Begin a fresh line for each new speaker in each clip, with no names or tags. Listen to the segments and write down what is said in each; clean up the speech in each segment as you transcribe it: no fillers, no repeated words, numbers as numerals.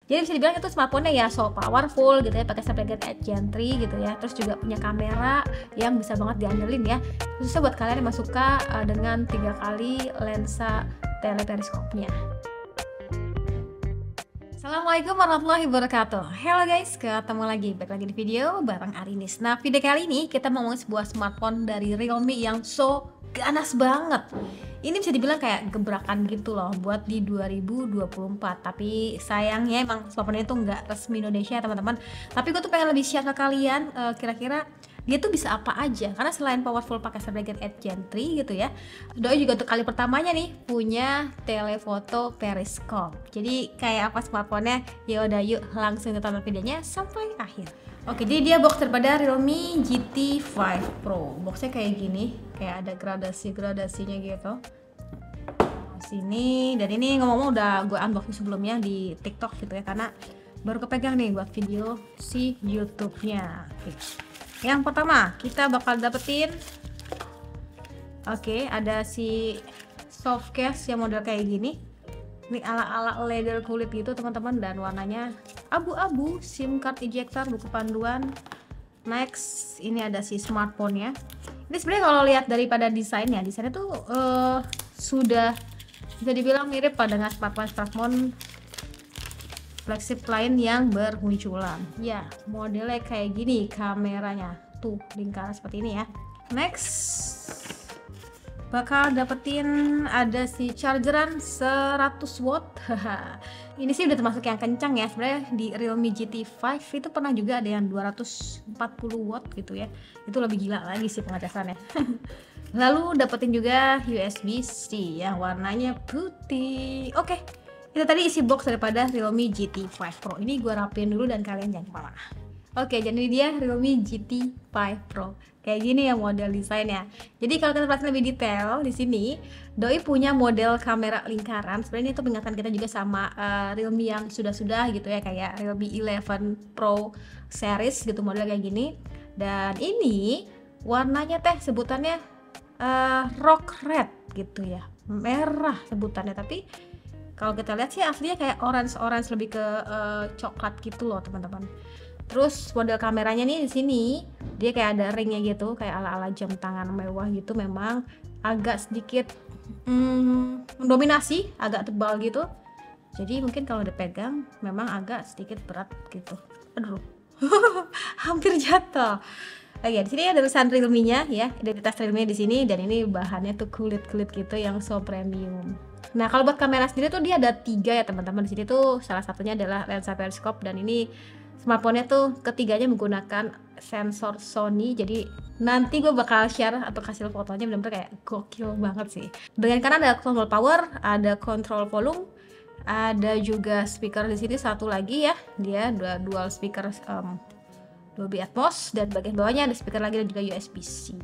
Jadi bisa dibilang itu smartphone-nya ya so powerful gitu ya, pakai Snapdragon 8 Gen 3 gitu ya. Terus juga punya kamera yang bisa banget diandelin ya, khususnya buat kalian yang suka dengan 3 kali lensa teleperiskopnya. Assalamualaikum warahmatullahi wabarakatuh. Halo guys, ketemu lagi, balik lagi di video bareng Arinis. Nah, video kali ini kita mau ngomongin sebuah smartphone dari Realme yang so ganas banget. Ini bisa dibilang kayak gebrakan gitu loh buat di 2024. Tapi sayangnya emang smartphone itu nggak resmi Indonesia ya teman-teman. Tapi gue tuh pengen lebih share ke kalian kira-kira dia tuh bisa apa aja, karena selain powerful pakai Snapdragon 8 Gen 3 gitu ya, Doi juga untuk kali pertamanya nih punya telefoto periskop. Jadi kayak apa smartphone-nya? Yaudah yuk langsung tonton videonya sampai akhir. Oke, jadi dia box daripada Realme GT 5 Pro. Boxnya kayak gini, kayak ada gradasi-gradasinya gitu. Sini, dan ini ngomong-ngomong udah gue unboxing sebelumnya di TikTok gitu ya, karena baru kepegang nih buat video si YouTube-nya. Oke. Yang pertama kita bakal dapetin ada si soft case yang model kayak gini. Ini ala-ala leather kulit gitu teman-teman, dan warnanya abu-abu. SIM card ejector, buku panduan. Next, ini ada si smartphone-nya. Ini sebenarnya kalau lihat daripada desainnya tuh sudah bisa dibilang mirip pada dengan smartphone flagship lain yang bermunculan. Ya, modelnya kayak gini, kameranya tuh lingkaran seperti ini ya. Next, bakal dapetin ada si chargeran 100 watt. Ini sih udah termasuk yang kencang ya. Sebenarnya di Realme GT 5 itu pernah juga ada yang 240 watt gitu ya. Itu lebih gila lagi sih pengecasannya. Lalu dapetin juga USB-C yang warnanya putih. Oke. Itu tadi isi box daripada Realme GT 5 Pro. Ini gue rapiin dulu dan kalian jangan kemana-mana. Oke, jadi dia Realme GT 5 Pro. Kayak gini ya model desainnya. Jadi kalau kita perhatiin lebih detail di sini, Doi punya model kamera lingkaran. Sebenarnya itu mengingatkan kita juga sama Realme yang sudah-sudah gitu ya, kayak Realme 11 Pro series gitu, model kayak gini. Dan ini warnanya sebutannya rock red gitu ya, merah sebutannya, tapi kalau kita lihat sih aslinya kayak orange lebih ke coklat gitu loh teman-teman. Terus model kameranya nih di sini dia kayak ada ringnya gitu, kayak ala-ala jam tangan mewah gitu. Memang agak sedikit mendominasi, agak tebal gitu. Jadi mungkin kalau dipegang memang agak sedikit berat gitu. Aduh, hampir jatuh. Oke, di sini ada tulisan Realme-nya ya, identitas Realme di sini, dan ini bahannya tuh kulit-kulit gitu yang so premium. Nah, kalau buat kamera sendiri tuh dia ada 3 ya teman-teman. Di sini tuh salah satunya adalah lensa periskop, dan ini smartphone-nya tuh ketiganya menggunakan sensor Sony. Jadi nanti gue bakal share atau kasih fotonya, bener-bener kayak gokil banget sih. Dengan kanan ada control power, ada control volume, ada juga speaker di sini satu lagi ya. Dia dual speaker Dolby Atmos, dan bagian bawahnya ada speaker lagi dan juga USB-C.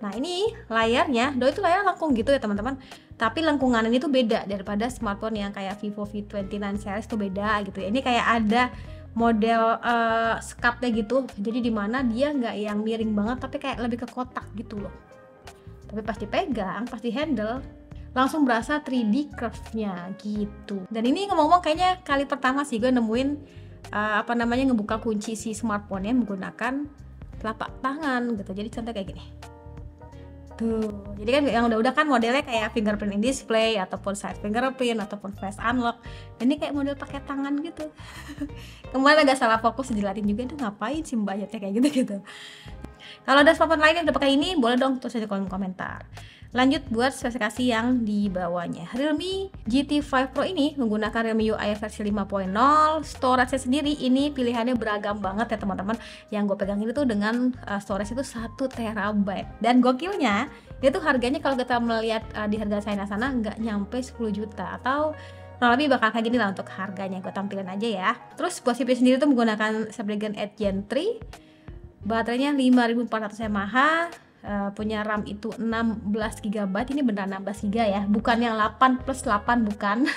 Nah, ini layarnya, Doi itu layar lengkung gitu ya teman-teman. Tapi lengkungan ini tuh beda daripada smartphone yang kayak Vivo V29 series tuh beda gitu ya. Ini kayak ada model sekatnya gitu. Jadi dimana dia nggak yang miring banget, tapi kayak lebih ke kotak gitu loh. Tapi pas dipegang, pas di handle, langsung berasa 3D curve-nya gitu. Dan ini ngomong-ngomong kayaknya kali pertama sih gue nemuin ngebuka kunci si smartphone-nya menggunakan telapak tangan gitu. Jadi contoh kayak gini tuh. Jadi kan yang udah kan modelnya kayak fingerprint in display ataupun side fingerprint ataupun face unlock. Ini kayak model pakai tangan gitu. Kemarin agak salah fokus, dijelatin juga itu ngapain sih mbaknya kayak gitu. Kalau ada smartphone lain yang udah pakai ini, boleh dong tulis aja kolom komentar. Lanjut buat spesifikasi yang di bawahnya. Realme GT 5 Pro ini menggunakan Realme UI versi 5.0. Storage-nya sendiri ini pilihannya beragam banget ya teman-teman. Yang gue pegang ini tuh dengan storage itu 1 TB. Dan gokilnya, dia tuh harganya kalau kita melihat di harga sana nggak nyampe 10 juta, atau kurang lebih bakal kayak gini lah untuk harganya. Gue tampilin aja ya. Terus buat CPU sendiri tuh menggunakan Snapdragon 8 Gen 3. Baterainya 5400 mAh. punya RAM itu 16 GB, ini beneran 16 GB ya, bukan yang 8 plus 8, bukan.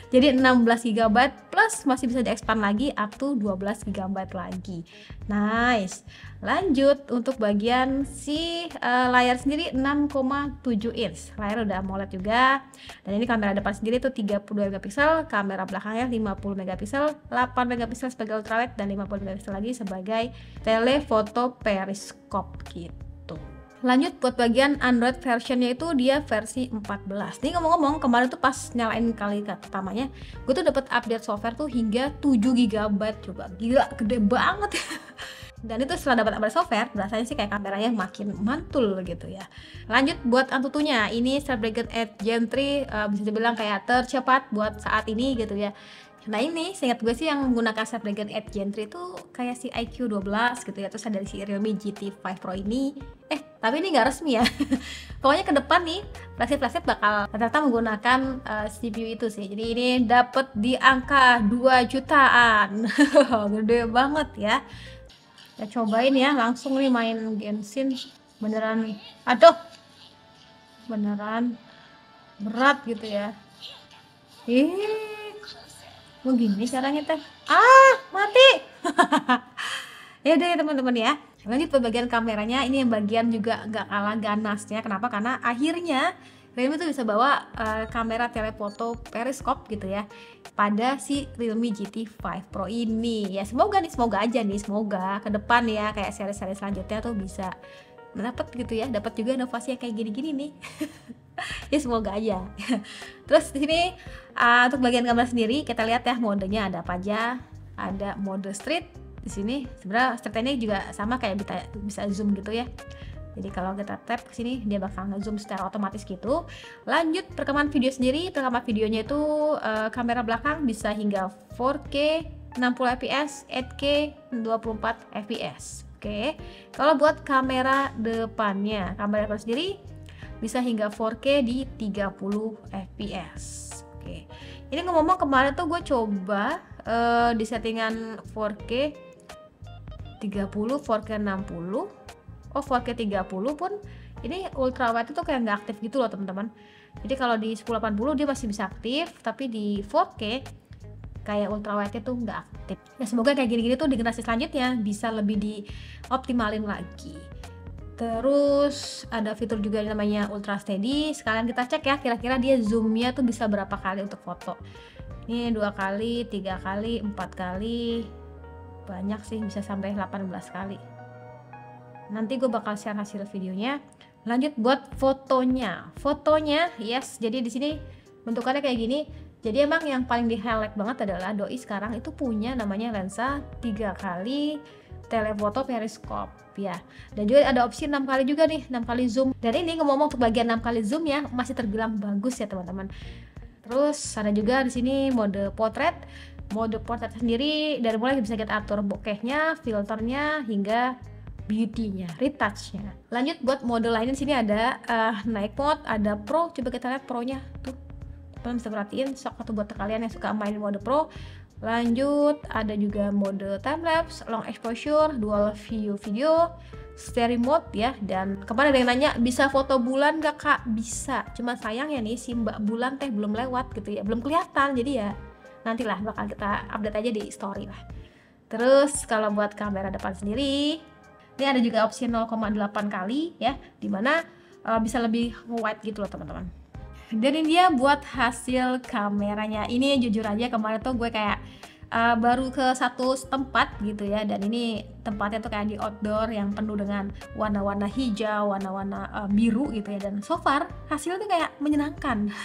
Jadi 16 GB plus masih bisa diekspand lagi up to 12 GB lagi. Nice. Lanjut untuk bagian si layar sendiri 6,7 inch. Layar udah AMOLED juga. Dan ini kamera depan sendiri tuh 32 megapiksel, kamera belakangnya 50 megapiksel, 8 megapiksel sebagai ultrawide dan 50 megapiksel lagi sebagai telefoto periskop gitu. Lanjut buat bagian Android versionnya itu dia versi 14. Nih ngomong-ngomong, kemarin tuh pas nyalain kali pertamanya, gue tuh dapat update software tuh hingga 7 GB. Coba gila, gede banget. Dan itu setelah dapat update software, rasanya sih kayak kameranya makin mantul gitu ya. Lanjut buat Antutunya, ini Snapdragon 8 Gen 3 bisa dibilang kayak tercepat buat saat ini gitu ya. Nah ini seingat gue sih yang menggunakan Snapdragon 8 Gen 3 itu kayak si IQ 12 gitu ya, terus ada si Realme GT 5 Pro ini. Tapi ini nggak resmi ya. Pokoknya ke depan nih flagship bakal rata-rata menggunakan CPU itu sih. Jadi ini dapat di angka 2 jutaan. Gede banget ya. Ya cobain ya, langsung nih main Genshin. Beneran, aduh, beneran berat gitu ya. Mau gini caranya teh, mati. Ya udah ya teman-teman ya. Lanjut ke bagian kameranya, ini yang bagian juga nggak kalah ganasnya. Kenapa? Karena akhirnya Realme tuh bisa bawa kamera telefoto periskop gitu ya pada si Realme GT 5 Pro ini. Ya semoga aja nih, semoga ke depan ya kayak seri-seri selanjutnya tuh bisa dapat gitu ya, dapat juga inovasi yang kayak gini-gini nih. Ya semoga aja. Terus di sini untuk bagian kamera sendiri kita lihat ya modenya ada apa aja. Ada mode street di sini. Sebenarnya street ini juga sama kayak bisa zoom gitu ya. Jadi kalau kita tap ke sini dia bakal nge-zoom secara otomatis gitu. Lanjut perekaman video sendiri, perekaman videonya itu kamera belakang bisa hingga 4K 60 fps, 8K 24 fps. Oke. Kalau buat kamera depan sendiri bisa hingga 4K di 30 fps. Oke. Ini ngomong kemarin tuh gue coba di settingan 4K 30, 4K 60. 4K 30 pun ini ultrawide itu kayak nggak aktif gitu loh teman-teman. Jadi kalau di 1080 dia masih bisa aktif, tapi di 4K kayak ultrawide itu nggak aktif. Ya semoga kayak gini-gini tuh di generasi selanjutnya bisa lebih dioptimalin lagi. Terus ada fitur juga yang namanya ultra steady. Sekalian kita cek ya kira-kira dia zoomnya tuh bisa berapa kali untuk foto. Ini 2 kali, 3 kali, 4 kali, banyak sih, bisa sampai 18 kali. Nanti gue bakal share hasil videonya. Lanjut buat fotonya, yes. Jadi di sini bentukannya kayak gini. Jadi emang yang paling di highlight banget adalah doi sekarang itu punya namanya lensa 3 kali telefoto periskop ya. Dan juga ada opsi 6 kali juga nih, 6 kali zoom. Dan ini ngomong untuk bagian 6 kali zoom ya masih terbilang bagus ya teman-teman. Terus ada juga di sini mode portrait. Mode portrait sendiri dari mulai bisa kita atur bokehnya, filternya hingga beauty-nya, retouch-nya. Lanjut buat mode lainnya di sini ada night mode, ada pro. Coba kita lihat pro-nya tuh. Teman bisa perhatiin, sok atau buat kalian yang suka main mode pro. Lanjut ada juga mode time lapse, long exposure, dual view video, stereo mode ya. Dan kemarin ada yang nanya bisa foto bulan gak kak? Bisa, cuma sayang ya nih si mbak bulan teh belum lewat gitu ya, belum kelihatan. Jadi ya nantilah bakal kita update aja di story lah. Terus kalau buat kamera depan sendiri ini ada juga opsi 0,8 kali ya, dimana bisa lebih wide gitu loh teman-teman. Dan ini dia buat hasil kameranya. Ini jujur aja kemarin tuh gue kayak baru ke satu tempat gitu ya, dan ini tempatnya tuh kayak di outdoor yang penuh dengan warna-warna hijau, warna-warna biru gitu ya, dan so far hasilnya tuh kayak menyenangkan.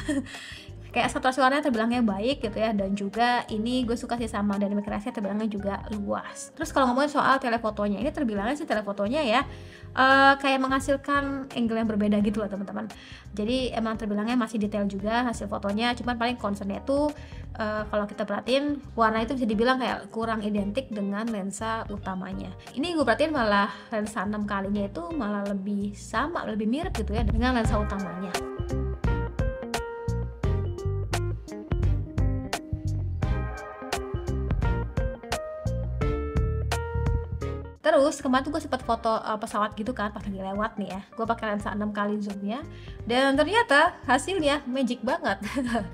Kayak saturasi warnanya terbilangnya baik gitu ya, dan juga ini gue suka sih sama dynamic range-nya terbilangnya juga luas. Terus kalau ngomongin soal telefotonya, ini terbilangnya sih telefotonya ya kayak menghasilkan angle yang berbeda gitu loh teman-teman. Jadi emang terbilangnya masih detail juga hasil fotonya, cuman paling concernnya tuh kalau kita perhatiin warna itu bisa dibilang kayak kurang identik dengan lensa utamanya. Ini gue perhatiin malah lensa 6 kalinya itu malah lebih sama, lebih mirip gitu ya dengan lensa utamanya. Terus kemarin tuh gue sempat foto pesawat gitu kan pas lagi lewat nih ya. Gue pakai lensa 6 kali zoomnya dan ternyata hasilnya magic banget.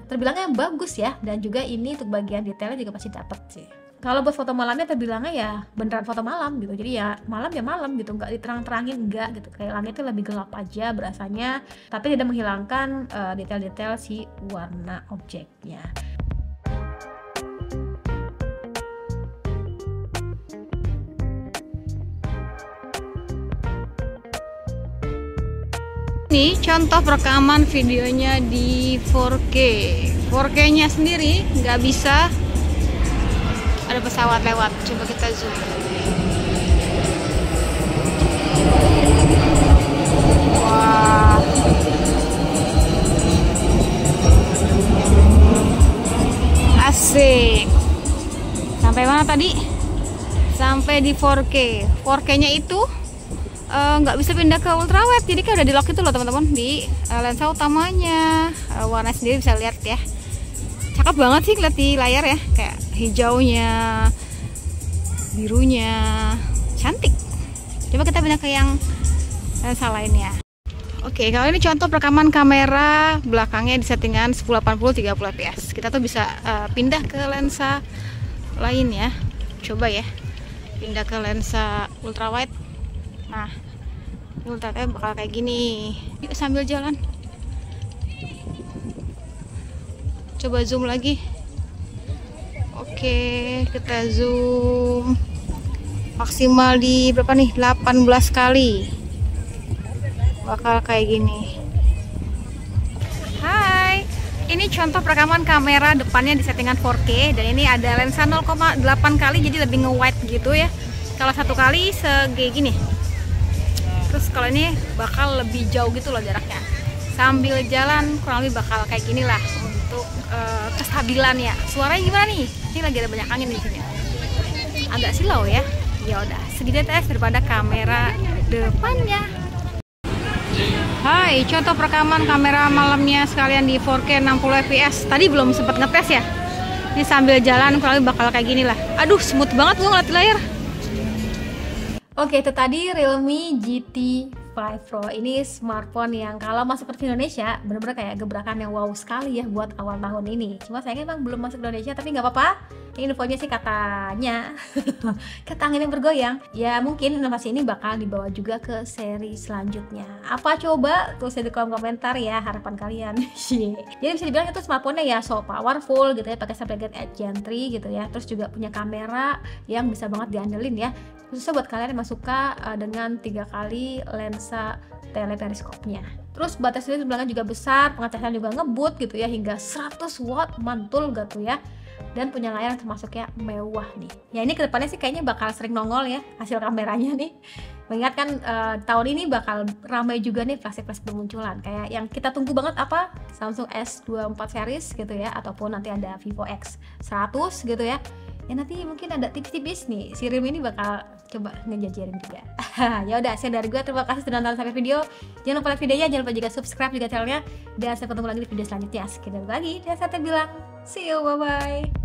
Terbilangnya bagus ya, dan juga ini untuk bagian detailnya juga pasti dapet sih. Kalau buat foto malamnya terbilangnya ya beneran foto malam gitu. Jadi ya malam gitu, nggak diterang-terangin, enggak gitu. Kayak langitnya lebih gelap aja berasanya, tapi tidak menghilangkan detail-detail si warna objeknya.
Ini contoh rekaman videonya di 4K. 4K nya sendiri nggak bisa, ada pesawat lewat. Coba kita zoom. Wah, asik. Sampai mana tadi? Sampai di 4K. 4K nya itu nggak bisa pindah ke ultrawide, jadi kayak udah di lock itu loh teman-teman di lensa utamanya. Warna sendiri bisa lihat ya, cakep banget sih lihat di layar ya, kayak hijaunya, birunya, cantik. Coba kita pindah ke yang lensa lainnya. Oke, kalau ini contoh rekaman kamera belakangnya di settingan 1080 30 fps. Kita tuh bisa pindah ke lensa lain ya. Coba ya, pindah ke lensa ultrawide. Nah, ultrawide bakal kayak gini. Yuk sambil jalan. Coba zoom lagi. Oke, kita zoom maksimal di berapa nih? 18 kali. Bakal kayak gini. Hai, ini contoh rekaman kamera depannya di settingan 4K, dan ini ada lensa 0,8 kali, jadi lebih nge-wide gitu ya. Kalau 1 kali segi gini. Terus kalau ini bakal lebih jauh gitu loh jaraknya. Sambil jalan kurang lebih bakal kayak gini lah untuk kestabilan ya. Suaranya gimana nih? Ini lagi ada banyak angin di sini. Agak silau ya. Ya udah, segitu tes daripada kamera depannya. Hai, contoh rekaman kamera malamnya sekalian di 4K 60 fps. Tadi belum sempat ngetes ya. Ini sambil jalan kurang lebih bakal kayak gini lah. Aduh, smooth banget gua ngeliat di layar.
Oke, itu tadi Realme GT 5 Pro. Ini smartphone yang kalau masuk ke Indonesia bener-bener kayak gebrakan yang wow sekali ya buat awal tahun ini. Cuma sayangnya emang belum masuk ke Indonesia, tapi nggak apa-apa. Ini infonya sih katanya kata angin yang bergoyang. Ya mungkin inovasi ini bakal dibawa juga ke seri selanjutnya. Apa coba? Tulis di kolom komentar ya harapan kalian. Jadi bisa dibilang itu smartphone-nya ya so powerful gitu ya, pakai Snapdragon 8 Gen 3 gitu ya. Terus juga punya kamera yang bisa banget diandelin ya. Khususnya buat kalian yang suka dengan 3 kali lensa teleperiskopnya. Terus baterai di belakang juga besar, pengecasan juga ngebut gitu ya, hingga 100 watt mantul gitu ya. Dan punya layar yang termasuk ya mewah nih. Ya ini kedepannya sih kayaknya bakal sering nongol ya hasil kameranya nih. Mengingat kan tahun ini bakal ramai juga nih flagship bermunculan. Kayak yang kita tunggu banget apa? Samsung S24 series gitu ya, ataupun nanti ada Vivo X100 gitu ya. Ya nanti mungkin ada tips-tips nih, si Realme ini bakal coba ngejajarin juga. Ya udah, saya dari gue, terima kasih sudah nonton sampai video. Jangan lupa like videonya, jangan lupa juga subscribe juga channelnya, dan sampai ketemu lagi di video selanjutnya. Sekian lagi, dan saya bilang see you, bye bye.